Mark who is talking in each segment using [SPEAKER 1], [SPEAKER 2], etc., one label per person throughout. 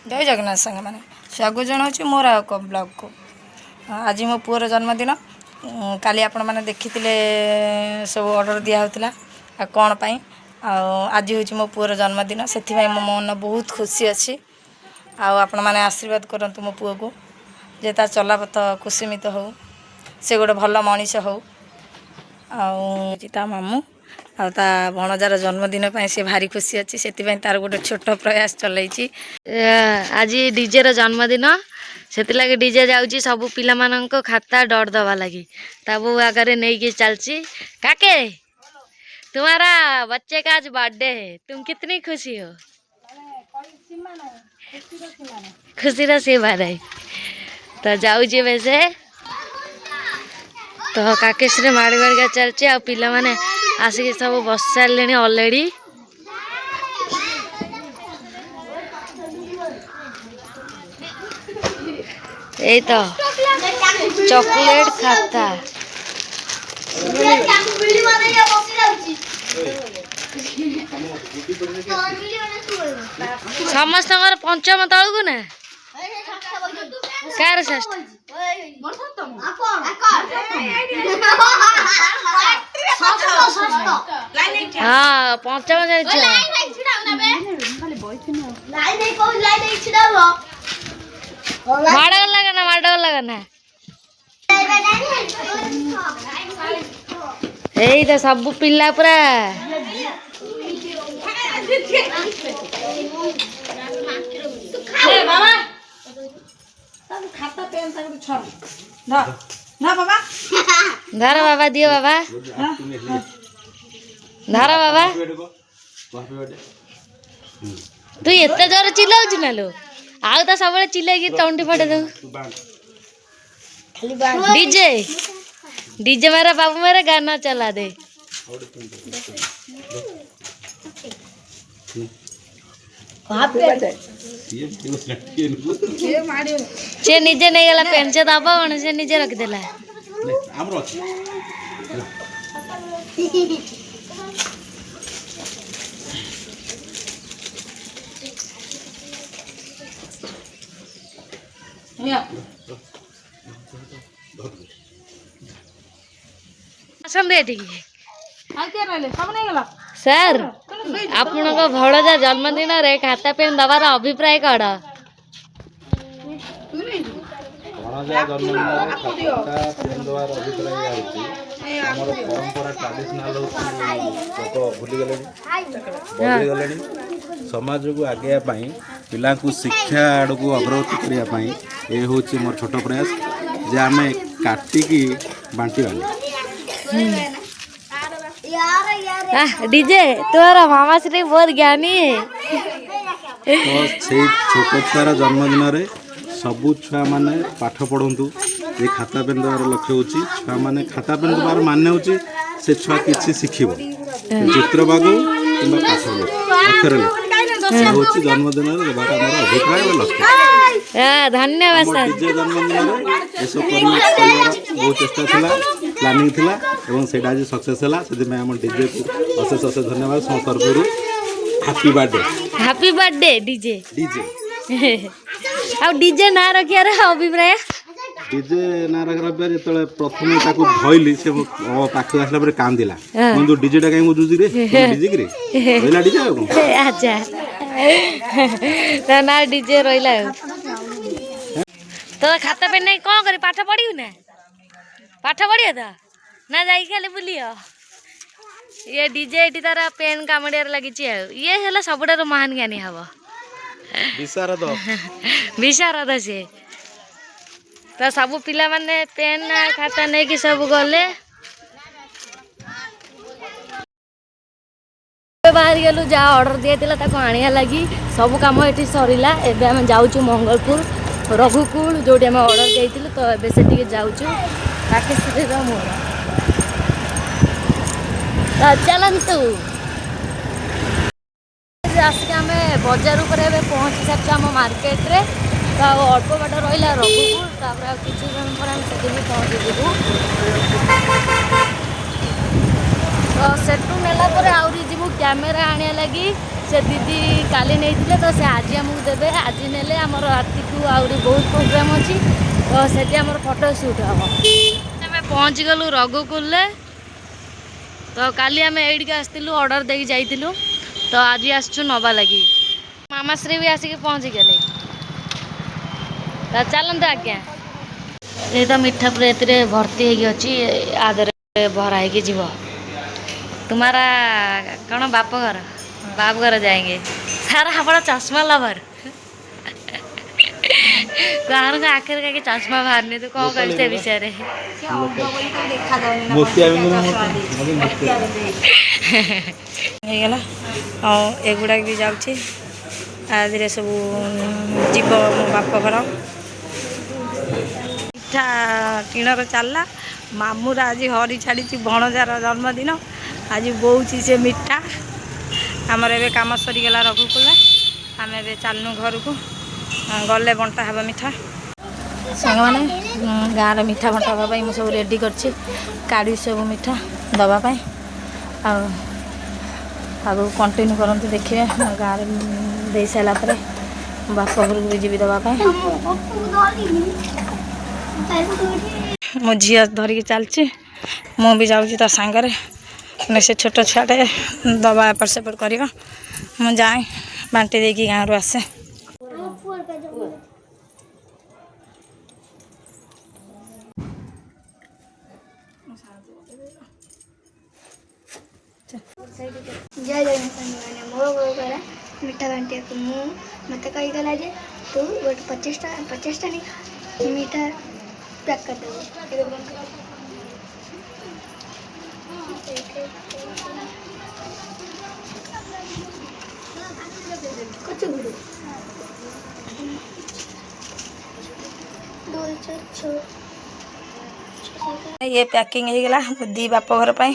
[SPEAKER 1] जय जगन्नाथ संग मैंने स्वागत जनाऊँ मोर आक ब्लॉग को। आज मो पुअर जन्मदिन काली आपण मैंने देखी सब ऑर्डर दिया होता आ कौन पाई आज हूँ मो पुअर जन्मदिन से मो मन बहुत खुशी अच्छी आपण मैंने आशीर्वाद करतु मो पुओ को जे तार चलापथ खुशीमित हो से गोटे भल मनीष हो ता मामू आ भणजार जन्मदिन से भारी खुशी अच्छी से तार गोटे छोट प्रयास चलती।
[SPEAKER 2] आज डीजे रो जन्मदिन से लगे डीजे जाऊँगी सब पिला मानक खाता डर दवा लगी तब आगे नहीं कि चलची। काके तुम्हारा बच्चे का आज बर्थडे है, तुम कितनी खुशी हो? खुशी रा सीमा नहीं तो जाऊँगी वैसे तो काकेश्री माड़ी माड़िका चलची आ पिला माने आसिक सब बस सारे ऑलरेडी। यही तो चॉकलेट खाता समस्त पंचम तलू ना कार षष्ठ हाँ पंचम माडल लगाना यही तो सब पिला पूरा धर बाबा दियो बाबा धर बाबा तू एते जोर चिल्लाउछ ना लो आउ तो सब चिल्लाई तंटी फटे दो डीजे डीजे मारा बाबू मारा गाना चला दे से निजे नहीं गला पेन से दबा से निजे रख देला सर आपण भड़जा जन्मदिन रे खाता पेन दबार अभिप्राय कौन?
[SPEAKER 3] समाज को आगे पिला को शिक्षा आड़ को अग्रगति करने ये हूँ मोर छोट प्रयास जे आम काटिकी बांटी
[SPEAKER 2] डीजे तोरा मामा से बहुत ज्ञानी है
[SPEAKER 3] तो से छोट छुआर जन्मदिन रे सबू छुआ माने पाठ पढ़ु ये खाता पेन देवार लक्ष्य होची छुआ माने खाता पेन देवार मान्य होची से छुआ किछि शिखिबो चित्र बागु किंबा पाठ अक्षर ले होची जन्मदिन रे देवार हमर अभिप्राय और लक्ष्य।
[SPEAKER 2] धन्यवाद सर
[SPEAKER 3] डीजे जन्मदिन रे एसो परिवार बहुत चेष्टा थिला प्लानिंग थिला एवं सेटा आज सक्सेस हला से मैं हम डीजे को अशेष अशेष धन्यवाद समस्त तरफ हैप्पी बर्थडे डीजे
[SPEAKER 2] डीजे आ डीजे ना रखिया रे अभिप्राय
[SPEAKER 3] डीजे ना रखिया जेतले प्रथम ताको धइली से पाख आसला पर कांदिला बंधु डीजेटा काई मु जुजी रे डीजे कि रे रहला डीजे को
[SPEAKER 2] अच्छा ता ना डीजे रहला तो खाता पे नहीं कोन करी पाठ पढ़ियो था ना जाई खाली बुलियो ये डीजे एटी तारा पेन कामड़ियार लगी ये है सबुठार महान ज्ञानी हम विशारद से तो सब पिला माने पेन खाता नहीं कि सब गले बाहर गलु जहाँ ऑर्डर दिया आनिया लगी सब कम ये सरला एवं आम जाऊँ मंगलपुर रघुकुल जो आम ऑर्डर देइथिलु तो एबे से जाऊँ काकेश्री मोर चलतु आसिक आम बजार पहुँची सारी आम मार्केट रे तो अल्प बाट रहा रघुकुल तापर किसी जन पर पहुँची जीवु तो सेठू नेला आहरी जीवु କ୍ୟାମେରା ଆଣିବା ଲାଗି ସେ ଦିଦି କାଲି ନେଇଥିଲେ ତ ସେ ଆଜି ଆମକୁ ଦେବେ। ଆଜି ନେଲେ ଆମର ରାତିକୁ ଆହୁରି ବହୁତ ପ୍ରୋଗ୍ରାମ୍ ଅଛି ତ ସେଠି ଆମର ଫଟୋ ସୁଟ୍ ହେବ। ଆମେ ପହଞ୍ଚିଗଲୁ ରଘୁକୁଲରେ। ତ କାଲି ଆମେ ଏଇଠିକି ଆସିଥିଲୁ ଅର୍ଡ଼ର ଦେଇକି ଯାଇଥିଲୁ ତ ଆଜି ଆସିଛୁ ନେବା ଲାଗି। ମାମାଶ୍ରୀ ବି ଆସିକି ପହଞ୍ଚିଗଲେ। ତ ଚାଲନ୍ତୁ ଆଜ୍ଞା। ଏଇ ତ ମିଠା ପୁରା ଏଥିରେ ଭର୍ତ୍ତି ହେଇକି ଅଛି ଆଦେହରେ ଭରା ହେଇକି ଯିବ। ତୁମାରା କ'ଣ ବାପ ଘର ବାପ ଘର ଯାଏंगे ସାର୍ ଆପଣ ଚଷମା ଲଭର କାହାର ଆଖରେ କାହିଁକି ଚଷମା ବାହାରିନି ତୁ କ'ଣ କହିଛୁ ସେ ବିଷୟରେ?
[SPEAKER 1] ହେଇଗଲା ଆଉ ଏଗୁଡ଼ାକ ବି ଯାଉଛି ଆଦିରେ ସବୁ ଯିବ ମୋ ବାପ ଘର। ମିଠା କିଣର ଚାଲିଲା। ମାମୁଁର ଆଜି ହରି ଛାଡ଼ିଛି ଭଣଜାର ଜନ୍ମଦିନ ଆଜି ବୋଉଛି ସେ ମିଠା। ଆମର ଏବେ କାମ ସରିଗଲା ରଘୁକୁଲରେ ଆମେ ଏବେ ଚାଲନୁ ଘରକୁ ଗଲେ ବଣ୍ଟା ହେବ ମିଠା। ସାଙ୍ଗମାନେ ଗାଁରେ ମିଠା ବଣ୍ଟା ହେବା ପାଇଁ ମୁଁ ସବୁ ରେଡ଼ି କରିଛି କାଢ଼ି ସବୁ ମିଠା ଦେବା ପାଇଁ। ଆଉ ଆଗକୁ କଣ୍ଟିନ୍ୟୁ କରନ୍ତୁ ଦେଖିବେ ଗାଁରେ ଦେଇ ସାରିଲା ପରେ ବାପ ଘରକୁ ବି ଯିବି ଦେବା ପାଇଁ। ମୋ ଝିଅ ଧରିକି ଚାଲିଛି ମୁଁ ବି ଯାଉଛି ତା ସାଙ୍ଗରେ ମାନେ ସେ ଛୋଟ ଛୁଆଟେ ଦବା ଏପଟ ସେପଟ କରିବ। ମୁଁ ଯାଏ ବାଣ୍ଟି ଦେଇକି ଗାଁରୁ ଆସେ।
[SPEAKER 4] जय जगन्नाथ मैंने मो बोला मिठा बांटिया मत कहीगला जे तू गोटे 50 टा नहीं मीठा पैक कर दे।
[SPEAKER 1] ये पैकिंग हो गला दी बाप घर पाई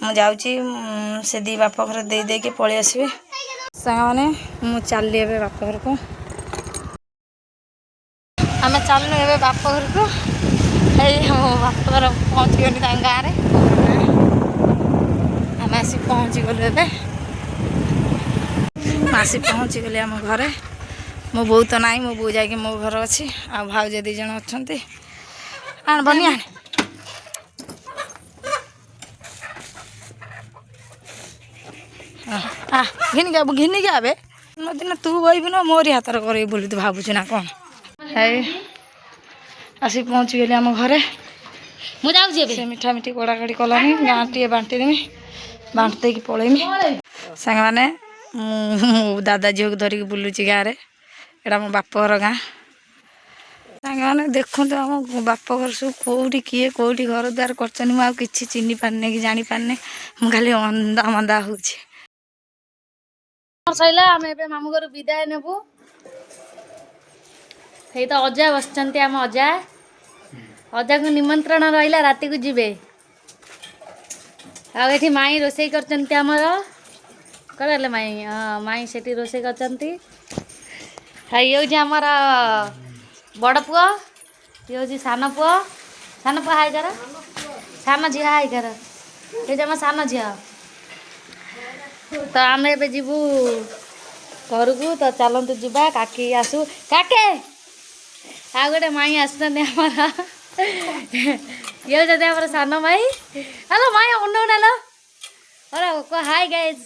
[SPEAKER 1] मु जाऊँगी से दी बाप घर दे देके पलि आसबे। सांग मैंने मु चलि ए बाप घर को आम चलनु ए बाप घर को मो बाप घर पहुँच गली गाँव में आम आसी पहुँची गलु ए आसी पहुँची गली आम घरे। मो बो तो नाई मो बो जाकि मो घर अच्छी आ भाउज दी जन अच्छा आण बनी आण घिनिक आवे दिन तू बहबु न मोरी हाथ कर बोली तू भावुचु ना कौन है। आसी पहुँची गली आम घरे से मिठा मिठी कड़ा कड़ी कलानी गाँ टे बांटी देमी बांटी देकी पलैमी। सांग मैंने दादा झील को धरिकी बुलूची गाँव में एटा मो बाप घर गाँ। सांग मैंने देखु आम बाप घर सब कौटी किए कौटी घर द्वार कर किसी चिन्ह पारने कि जानी पारने मु खाली अंदा मंदा हूँ।
[SPEAKER 2] सैला आम ए मामू घर विदाय नेबू। हे तो अजा बस आम अजा अजा को निमंत्रण रहा राति को जीवे आठी माई रोसे करमर करे माई हाँ माई से रोसे करमर बड़ पुआ ये हूँ सान पुआ हाई कर सान झी हाई कर ये आम सान झी तो आम ए जीवु घर को तो चलतु जा काकी आसु काके आ गोटे माई आसमर ये हमारे सान माई हेलो माई उन्नो नालो अरे हाय गाइज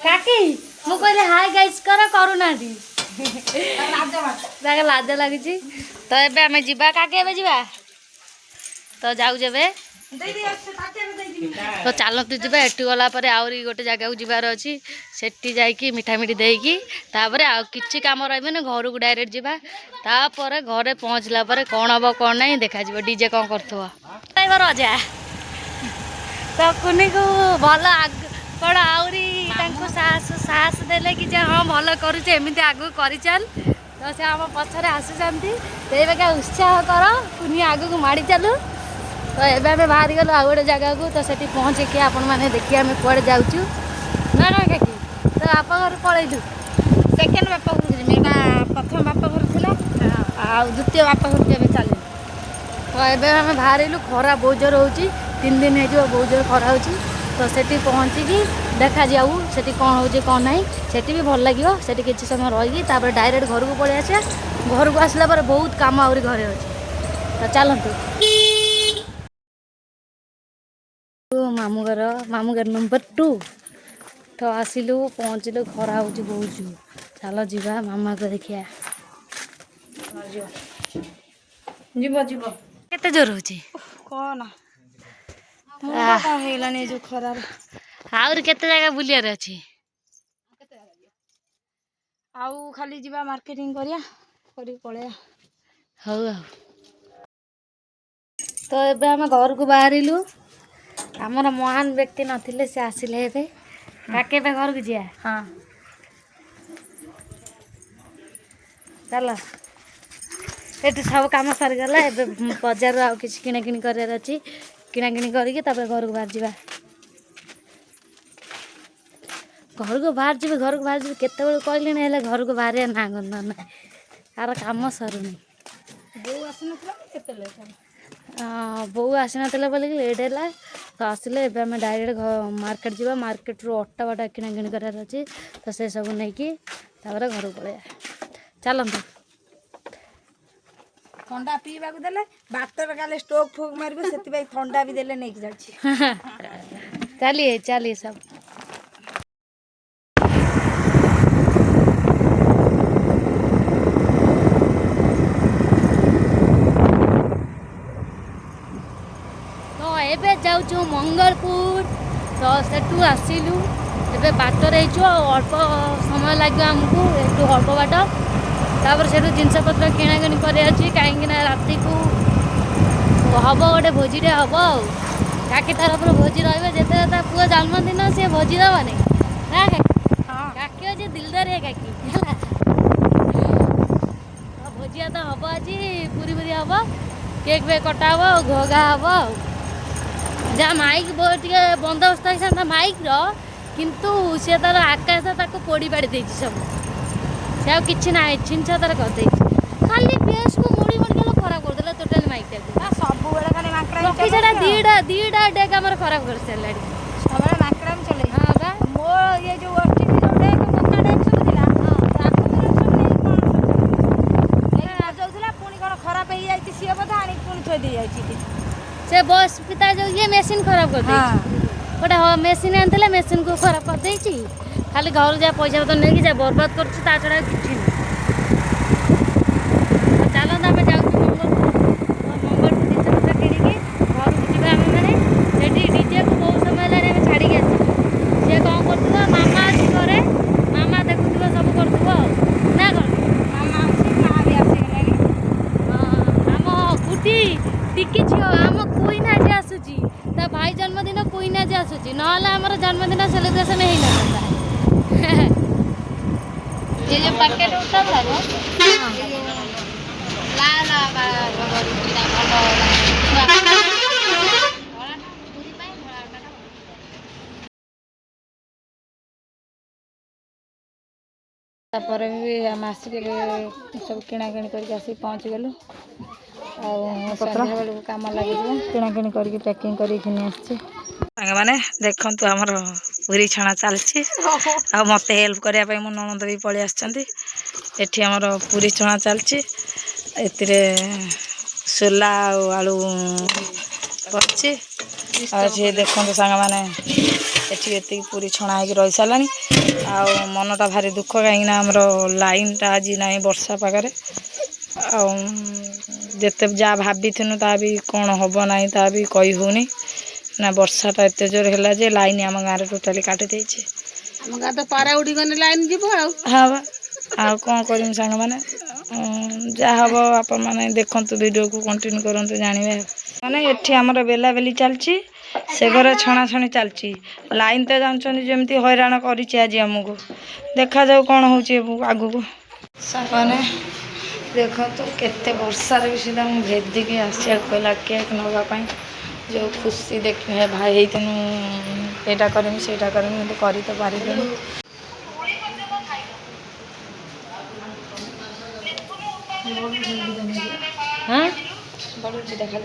[SPEAKER 2] काकी मु कहले हाय गाइज करूना लाज लगी तो एबे आमे जीवा काके एबे जीवा तो जाऊ जेबे तो चलतु जा एटू गला आहरी गोटे जगह को जीवार अच्छी सेठी जाइकी मिठा मिठी देकी तापरे आ किछि काम रही घर को डायरेक्ट जीवा तापर घरे पहुँचला कौन हम कौन नहीं देखा डीजे कौन कर अजा तो कुनी को भल कौन आहरी साहस देले कि हाँ भल करमती आगू कर चल तो से आम पछरे आसुँच क्या उत्साह कर कुनी आगू को माड़ी चलू। तो एबे आम बाहर गलु आ गोटे जगह को तो सेठी पहुँचे आपण मैंने देखिए आम कुआड़े जाऊँ ना ना काकी तो बाप घर पलैलु सेकेंड बाप घर जीवा प्रथम बाप घर था द्वितीय बाप घर के चल तो एबे आम बाहर खरा बहुत जोर हो 3 दिन हो बहुत जोर खरा हो तो सेठी पहुँचिकी देखा जाऊ सेठी कौन हो कौन ना सेठी भी भल लगे सेठी किसी समय रही डायरेक्ट घर को पलि आसा घर को आसला पर बहुत काम आहरी घरे अच्छे तो चलतु मामू घर नंबर 2 तो आसिलु पहुँचलु खरा हो बहुत जो चल जा मामा को देखिया
[SPEAKER 1] जीव जीव
[SPEAKER 2] केते जोर होची
[SPEAKER 1] कौन मुंडा कौन हेलानी जो खरार
[SPEAKER 2] आउर केते जगह बुलियार अछि
[SPEAKER 1] आउ खाली जीवा मार्केटिंग करिया करी पळेया
[SPEAKER 2] हौ तो एबे हम घर को बाहरिलु आमर महान व्यक्ति नथिले से आसिले एबे काके बे घर को जिया
[SPEAKER 1] हाँ
[SPEAKER 2] चल एटू सब काम सरी गला एबे बाजार आ किछ किना किनी करार अछि किना किनी करके तबे घर को बाहर जीवा घर को बाहर जी घर को बाहर जी केते बेल कहली ना घर को बाहर ना गंदा ना यार काम सरुनी
[SPEAKER 1] बो आसनथला केते लेट
[SPEAKER 2] बो आसना बोले लेट है तो आसिले एबे हम डायरेक्ट मार्केट जीवा मार्केट रू अट्टा बाटा किना किनी करार अछि तो से सब नहीं कि तापर घर को पळेया चलंतु
[SPEAKER 1] ठंडा पीवा को देले बातर काले स्टोक फोक मारबे सेति भाई ठंडा भी देले नहीं जाछि
[SPEAKER 2] चलिए चलिए सब तो एबे जाऊँ मंगलपुर तो सेठू आसिलु एबे बाटर अल्प समय लगे आमको एटू अल्प बाट तापर से जिनस पत्र किना किणी कर कहीं राति को हम गोटे भोजी हम काकी तरफ भोजी रही पुआ जन्मदिन सी भोजी दबानी ना काकी अच्छे दिलदार है काकी भोजिया तो हम आज पूरी पूरी हम केक बेक कटा हम घोगा हम जहाँ माइक टे बंदोबस्त होता था माइक किंतु सी तार आकाश पोड़ी पाड़ी दे सब से कि ना छिंछा तार करदे खाली बेस को मुड़ी मुड़ी खराब करदे टोटाल माइक
[SPEAKER 1] सब बेले खाली माकड़ा
[SPEAKER 2] रखी सेटा दीटा डेक आमर खराब कर सारे
[SPEAKER 1] सब माकड़ा में चले
[SPEAKER 2] हाँ बा
[SPEAKER 1] मो ये जो ओटीटी जो डेक मोका डेक सब दिला ताको मेरे सब नहीं जाउथला पुनी कोन खराब हे जाईती सिए बता आनी पुनी थोई दे जाईती
[SPEAKER 2] से बस पिता जो ये मशीन खराब कर दे गोटे मशीन आनते मशीन को खराब कर दे खाली घर जा पैसा पतर नहीं जा बर्बाद कर छड़ा कि चलता आम जाऊँ मंगलपुर जिनस पत्र किଣିकी घर को जा आम मैंने से डीजे को बहुत समय है छाड़ी आस सी कौन कर मामा अच्छी घरे मामा देखुव सब कर ना कौन
[SPEAKER 1] मामा आसी मां भी आसी
[SPEAKER 2] आम गुटी टिकी झील आम क्वीन आज आसूची ता भाई जन्मदिन क्वीन आज आसूची ना आमर जन्मदिन सेलिब्रेशन हो ना ये जो पैकेट होता है
[SPEAKER 1] तापर भी हम आसिक सब किणाकिणी करके आसिक पहुँची गलु संध्या बेलू कम लगे किणाकिणी करके पैकिंग करके आसचे मैंने देखु आमर पूरी छणा चलती आ मत हेल्प करने मो ननद भी पलि आसछी आमर पूरी छणा चलती ए सोला आलू पड़ची आए देखो सांग मैंने ये पूरी छणा हो रही सारा आ मनटा भारी दुख कहीं आमर लाइन टा आज ना वर्षा पागे जिते जहाँ भाभी ता भी कौन हम ना ता भी कही होनी ना वर्षाटा एत जोर है जे लाइन आम गाँव टोटाली काटी देछि
[SPEAKER 5] हम गाँ तो पारा उड़ी गने लाइन जीव
[SPEAKER 1] हाँ बा आ कौन कर सांग मैंने जहाँ हम आप मैंने देखु वीडियो को कंटिन्यू करूँ जानवे माने एठी आमर बेला बेली चलची से घर छणा छणी चलची लाइन तो जानछन जमती हैरान करिछि आज हमको देखा जाऊ कौन होची आगु को सांगने देखो तो केते वर्षार भी सीधा मुझे भेदिकी आसिया कहला केक नापी जो खुशी देख भाई तेन यहाँ करमी से करमी कर तो पारि
[SPEAKER 2] हाँ
[SPEAKER 1] बड़ देखा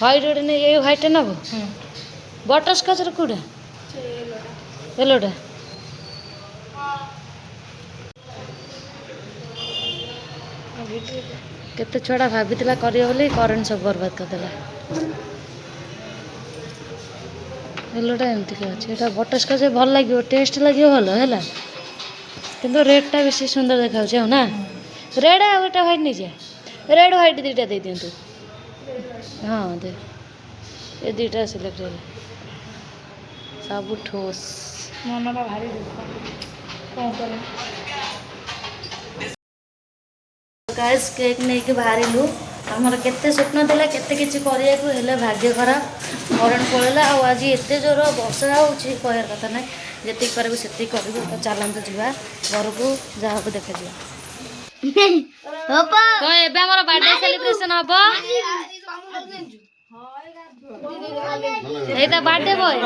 [SPEAKER 2] व्हाइट रोड नहीं ये व्हाइट नब बटरस्कच कोड़ा येलोटा केते छुआ भाभी कर करेन्ट सब बर्बाद करदेला येलोटा एमती अच्छे यहाँ बटरस्कच भल लगे टेस्ट लगे भल है किंतु रेडटा बेसी सुंदर देखा ना रेड आ गोटे व्हाइट नहीं जाए रेड व्हाइट दीटा दे दिंतु हाँ दे ये दीटा सिलेक्ट है सब ठोस
[SPEAKER 1] मन भारी दुख कौन कर
[SPEAKER 2] गाइस केक नहीं के बाहरिलु आमर केते स्वप्न देला केते किछि करिया को हेले भाग्य खराब करेंट पळेला आ आज एते जोर वर्षा होछि कहर कथा नै जति करबे सेति करबे तो चलंत जीवा घर को जा हो देखा जीवा
[SPEAKER 4] पापा
[SPEAKER 2] तो एबे हमर बर्थडे सेलिब्रेशन हबो एटा बर्थडे बॉय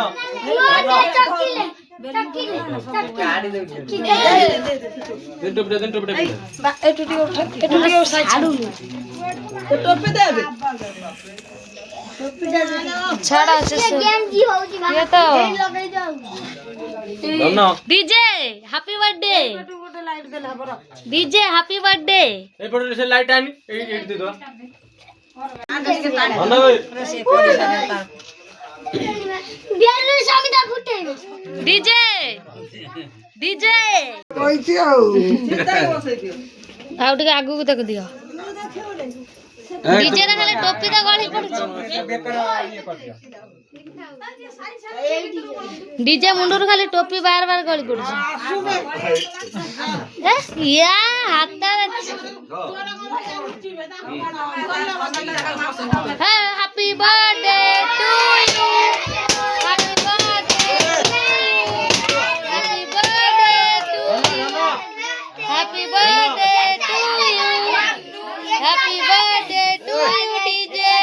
[SPEAKER 2] छाड़ा ये तो DJ happy birthday DJ happy birthday
[SPEAKER 6] ए पड़े से लाइट आनी एट दे दो
[SPEAKER 2] डीजे डीजे आउ टिके आगु को तक दियो डीजे रे खाली टोपी दा गळी पड़छ डीजे मुंडूर खाली टोपी बार बार गळी पड़छ या हाता happy birthday to you happy birthday to you happy birthday to you DJ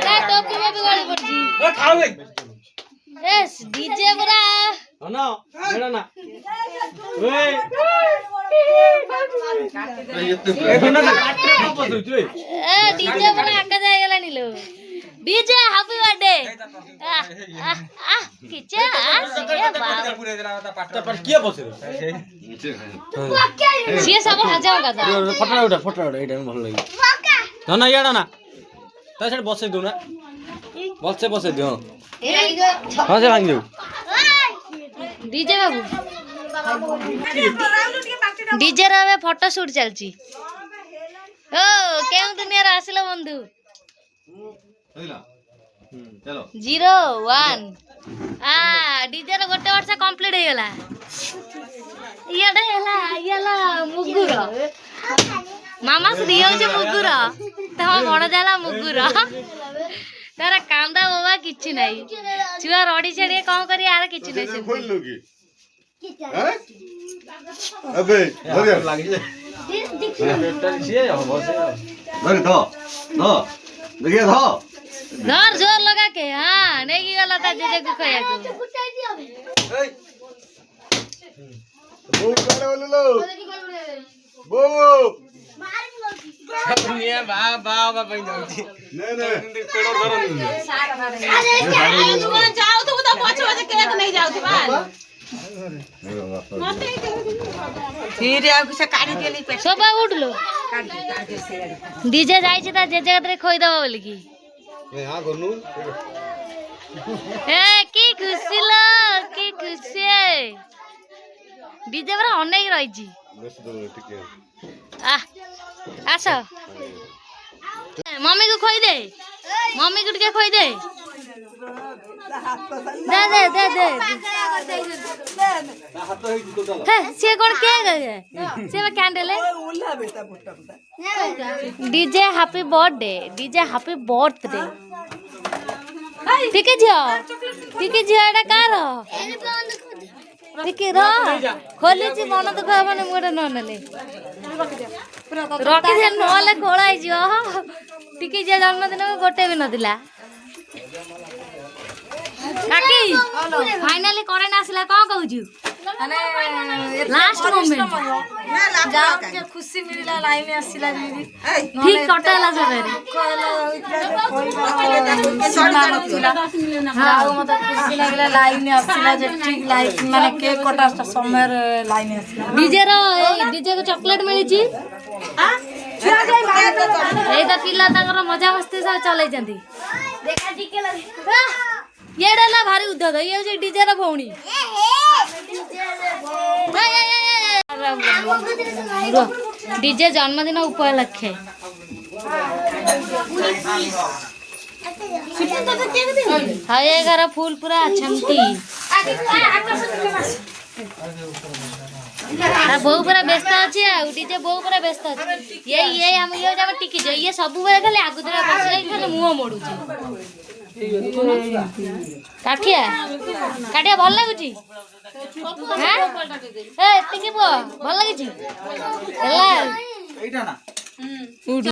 [SPEAKER 2] का टोपी में भी गली पड़ची
[SPEAKER 6] ए खाओ ए
[SPEAKER 2] यस डीजे बरा
[SPEAKER 6] ना बेड़ा ना ओए ए बना काटरे को पसु तू
[SPEAKER 2] ए डीजे बरा आका जाय गेला निलो डीजे हैप्पी बर्थडे किचे ये बाप
[SPEAKER 6] पर किया बसे
[SPEAKER 2] सिए सब हजाओ का
[SPEAKER 6] फटा उठा एटा भल लागी ना याडा ना ता से बसे दो ना बसे दियो हां से भांग दो
[SPEAKER 2] डीजे बाबू डीजे रे हमें फोटो शूट चलची ओ केउ दुनिया रे आसिलो बंधु
[SPEAKER 3] चलो
[SPEAKER 2] 01 डीजे रे गोटे वर्ष कंप्लीट हो गला इयाला मुगुर मामा से दियो जे मुगुर त हम बड़ जाला मुगुर तारा कांदा बाबा किछि नाही छुआ रडी छडी कोन करी यार किछि नाही से
[SPEAKER 3] खोल लोगी हैं अबे बढ़िया
[SPEAKER 6] लागी बेटा से हो बसे
[SPEAKER 3] धर दो देखिए धो
[SPEAKER 2] जोर जोर लगा के हां नहीं की गला ता जे को कहया को
[SPEAKER 3] वो करे बोले लो वो
[SPEAKER 6] दुनिया बा बइन जाउची
[SPEAKER 3] नहीं
[SPEAKER 6] कोड़ धरन
[SPEAKER 5] अरे दुकान जाओ तो पछो से केक नहीं जाऊ बाल फिर आ से काढ़ी देली पे
[SPEAKER 2] सोबा उठलो डीजे जाई छ ता जे जगत रे खोई दबो बोली की
[SPEAKER 3] ए हां गनु
[SPEAKER 2] ए की खुशी लो की खुशी डीजे पर अनेक रही छी
[SPEAKER 3] बस दो टिके
[SPEAKER 2] आस मम्मी को खोई दे मम्मी को टिके खोई दे दे
[SPEAKER 3] हाथ है तो चलो
[SPEAKER 2] हे से कोन के गए से में कैंडल है डीजे हैप्पी बर्थडे ठीक है झियो एटा कार ठीक है खोली छी मन दुख माने मोटा न नले रखी दे नले खोलाई जियो ठीक है जन्मदिन में गोटे भी नदिला काकी फाइनली करेंट आसला कौन कहू
[SPEAKER 1] ମାନେ
[SPEAKER 2] ଲାଷ୍ଟ ମୋମେଣ୍ଟ
[SPEAKER 1] ଯାହା ଟିକେ ଖୁସି ମିଳିଲା ଲାଇନ ଆସିଲା ଯେମିତି
[SPEAKER 2] ଠିକ କଟାଇଲା ସମୟରେ
[SPEAKER 1] ଆଉ ମତେ ଖୁସି ଲାଗିଲା ଲାଇନ ଆସିଲା ଯେ ଠିକ ଲାଇନ ମାନେ କେକ୍ କଟା ସମୟରେ ଲାଇନ ଆସିଲା
[SPEAKER 2] ଡିଜେ କୁ ଚକୋଲେଟ ମିଳିଛି ଏଇଟା ପିଲା ତାଙ୍କର ମଜା ମସ୍ତି ସବୁ ଚଲେଇଛନ୍ତି ଇଏଟା ହେଲା ଭାରି ଉଦ୍ଧତ ଇଏ ହଉଛି ଡିଜେ ର ଭଉଣୀ डीजे जन्मदिन उपलक्षे ये घर फुल पूरा अच्छी बहु पूरा व्यस्त अच्छी डीजे बहु पूरा व्यस्त अच्छी ये हम टिकी ये सब खाली आगुदरा बस खाली मुह मोड़ू काठिया काठिया भल लगुच भल लगी